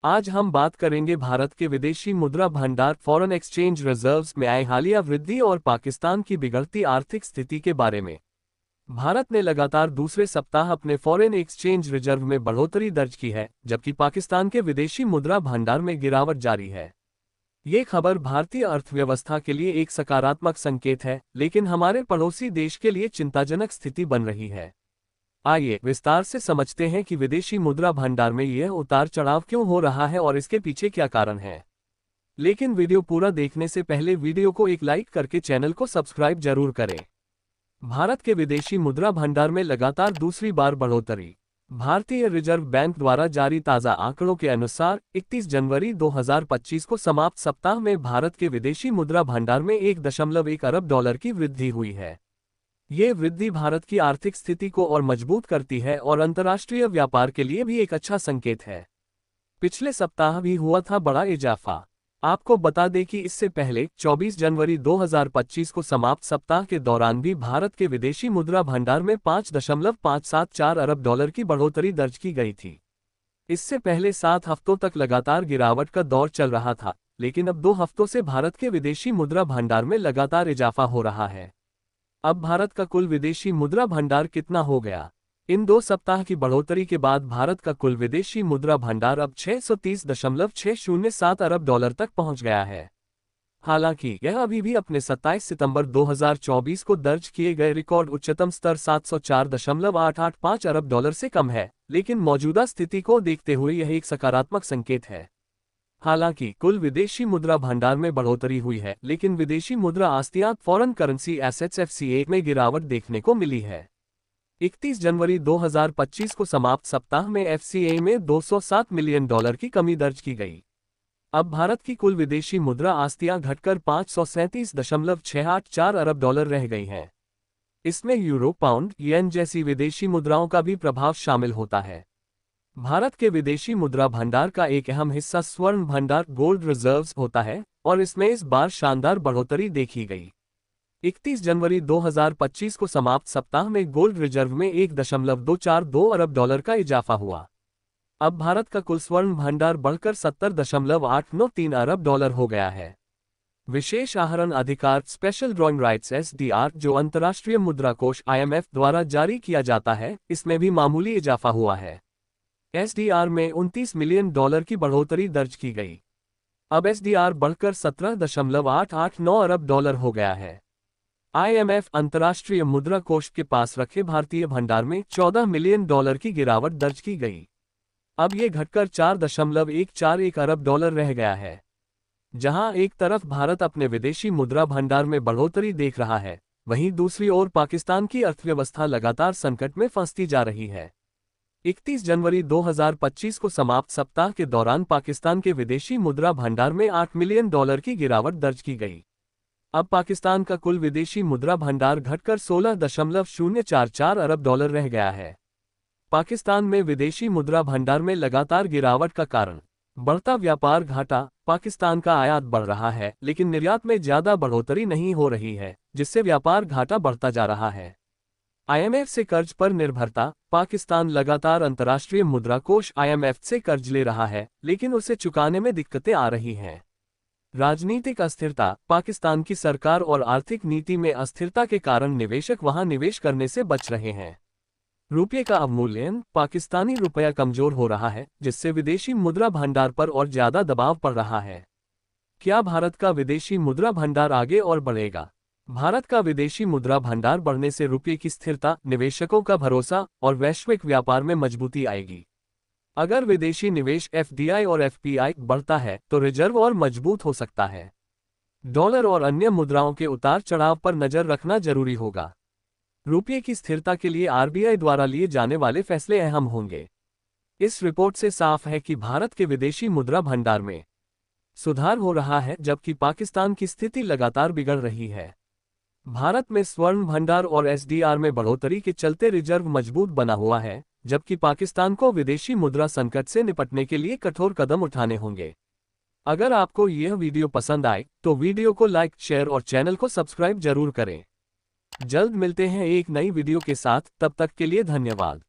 आज हम बात करेंगे भारत के विदेशी मुद्रा भंडार फॉरेन एक्सचेंज रिजर्व्स में आई हालिया वृद्धि और पाकिस्तान की बिगड़ती आर्थिक स्थिति के बारे में। भारत ने लगातार दूसरे सप्ताह अपने फॉरेन एक्सचेंज रिजर्व में बढ़ोतरी दर्ज की है, जबकि पाकिस्तान के विदेशी मुद्रा भंडार में गिरावट जारी है। ये खबर भारतीय अर्थव्यवस्था के लिए एक सकारात्मक संकेत है, लेकिन हमारे पड़ोसी देश के लिए चिंताजनक स्थिति बन रही है। आइए विस्तार से समझते हैं कि विदेशी मुद्रा भंडार में यह उतार चढ़ाव क्यों हो रहा है और इसके पीछे क्या कारण है। लेकिन वीडियो पूरा देखने से पहले वीडियो को एक लाइक करके चैनल को सब्सक्राइब जरूर करें। भारत के विदेशी मुद्रा भंडार में लगातार दूसरी बार बढ़ोतरी। भारतीय रिजर्व बैंक द्वारा जारी ताज़ा आंकड़ों के अनुसार 31 जनवरी 2025 को समाप्त सप्ताह में भारत के विदेशी मुद्रा भंडार में 1.1 अरब डॉलर की वृद्धि हुई है। ये वृद्धि भारत की आर्थिक स्थिति को और मजबूत करती है और अंतर्राष्ट्रीय व्यापार के लिए भी एक अच्छा संकेत है। पिछले सप्ताह भी हुआ था बड़ा इजाफा। आपको बता दें कि इससे पहले 24 जनवरी 2025 को समाप्त सप्ताह के दौरान भी भारत के विदेशी मुद्रा भंडार में 5.574 अरब डॉलर की बढ़ोतरी दर्ज की गई थी। इससे पहले 7 हफ्तों तक लगातार गिरावट का दौर चल रहा था, लेकिन अब 2 हफ्तों से भारत के विदेशी मुद्रा भंडार में लगातार इजाफा हो रहा है। अब भारत का कुल विदेशी मुद्रा भंडार कितना हो गया? इन 2 सप्ताह की बढ़ोतरी के बाद भारत का कुल विदेशी मुद्रा भंडार अब 630.607 अरब डॉलर तक पहुंच गया है। हालांकि यह अभी भी अपने 27 सितंबर 2024 को दर्ज किए गए रिकॉर्ड उच्चतम स्तर 704.885 अरब डॉलर से कम है, लेकिन मौजूदा स्थिति को देखते हुए यह एक सकारात्मक संकेत है। हालांकि कुल विदेशी मुद्रा भंडार में बढ़ोतरी हुई है, लेकिन विदेशी मुद्रा आस्तियां फॉरेन करेंसी एसेट्स FCA में गिरावट देखने को मिली है। 31 जनवरी 2025 को समाप्त सप्ताह में FCA में 207 मिलियन डॉलर की कमी दर्ज की गई। अब भारत की कुल विदेशी मुद्रा आस्तियां घटकर 537.684 अरब डॉलर रह गई हैं। इसमें यूरो, पाउंड, येन जैसी विदेशी मुद्राओं का भी प्रभाव शामिल होता है। भारत के विदेशी मुद्रा भंडार का एक अहम हिस्सा स्वर्ण भंडार गोल्ड रिजर्व्स होता है, और इसमें इस बार शानदार बढ़ोतरी देखी गई। 31 जनवरी 2025 को समाप्त सप्ताह में गोल्ड रिजर्व में 1.242 अरब डॉलर का इजाफा हुआ। अब भारत का कुल स्वर्ण भंडार बढ़कर 70.893 अरब डॉलर हो गया है। विशेष आहरण अधिकार स्पेशल ड्रॉइंग राइट्स SDR, जो अंतर्राष्ट्रीय मुद्रा कोष IMF द्वारा जारी किया जाता है, इसमें भी मामूली इजाफा हुआ है। SDR में 29 मिलियन डॉलर की बढ़ोतरी दर्ज की गई। अब SDR बढ़कर 17.889 अरब डॉलर हो गया है। IMF अंतर्राष्ट्रीय मुद्रा कोष के पास रखे भारतीय भंडार में 14 मिलियन डॉलर की गिरावट दर्ज की गई। अब ये घटकर 4.141 अरब डॉलर रह गया है। जहां एक तरफ भारत अपने विदेशी मुद्रा भंडार में बढ़ोतरी देख रहा है, वहीं दूसरी ओर पाकिस्तान की अर्थव्यवस्था लगातार संकट में फंसती जा रही है। 31 जनवरी 2025 को समाप्त सप्ताह के दौरान पाकिस्तान के विदेशी मुद्रा भंडार में 8 मिलियन डॉलर की गिरावट दर्ज की गई। अब पाकिस्तान का कुल विदेशी मुद्रा भंडार घटकर 16.044 अरब डॉलर रह गया है। पाकिस्तान में विदेशी मुद्रा भंडार में लगातार गिरावट का कारण बढ़ता व्यापार घाटा। पाकिस्तान का आयात बढ़ रहा है, लेकिन निर्यात में ज्यादा बढ़ोतरी नहीं हो रही है, जिससे व्यापार घाटा बढ़ता जा रहा है। IMF से कर्ज पर निर्भरता। पाकिस्तान लगातार अंतर्राष्ट्रीय मुद्रा कोष IMF से कर्ज ले रहा है, लेकिन उसे चुकाने में दिक्कतें आ रही हैं। राजनीतिक अस्थिरता। पाकिस्तान की सरकार और आर्थिक नीति में अस्थिरता के कारण निवेशक वहां निवेश करने से बच रहे हैं। रुपये का अवमूल्यन। पाकिस्तानी रुपया कमजोर हो रहा है, जिससे विदेशी मुद्रा भंडार पर और ज्यादा दबाव पड़ रहा है। क्या भारत का विदेशी मुद्रा भंडार आगे और बढ़ेगा? भारत का विदेशी मुद्रा भंडार बढ़ने से रुपये की स्थिरता, निवेशकों का भरोसा और वैश्विक व्यापार में मजबूती आएगी। अगर विदेशी निवेश FDI और FPI बढ़ता है, तो रिजर्व और मजबूत हो सकता है। डॉलर और अन्य मुद्राओं के उतार चढ़ाव पर नजर रखना जरूरी होगा। रुपये की स्थिरता के लिए RBI द्वारा लिए जाने वाले फैसले अहम होंगे। इस रिपोर्ट से साफ है कि भारत के विदेशी मुद्रा भंडार में सुधार हो रहा है, जबकि पाकिस्तान की स्थिति लगातार बिगड़ रही है। भारत में स्वर्ण भंडार और SDR में बढ़ोतरी के चलते रिजर्व मजबूत बना हुआ है, जबकि पाकिस्तान को विदेशी मुद्रा संकट से निपटने के लिए कठोर कदम उठाने होंगे। अगर आपको यह वीडियो पसंद आए तो वीडियो को लाइक, शेयर और चैनल को सब्सक्राइब जरूर करें। जल्द मिलते हैं एक नई वीडियो के साथ, तब तक के लिए धन्यवाद।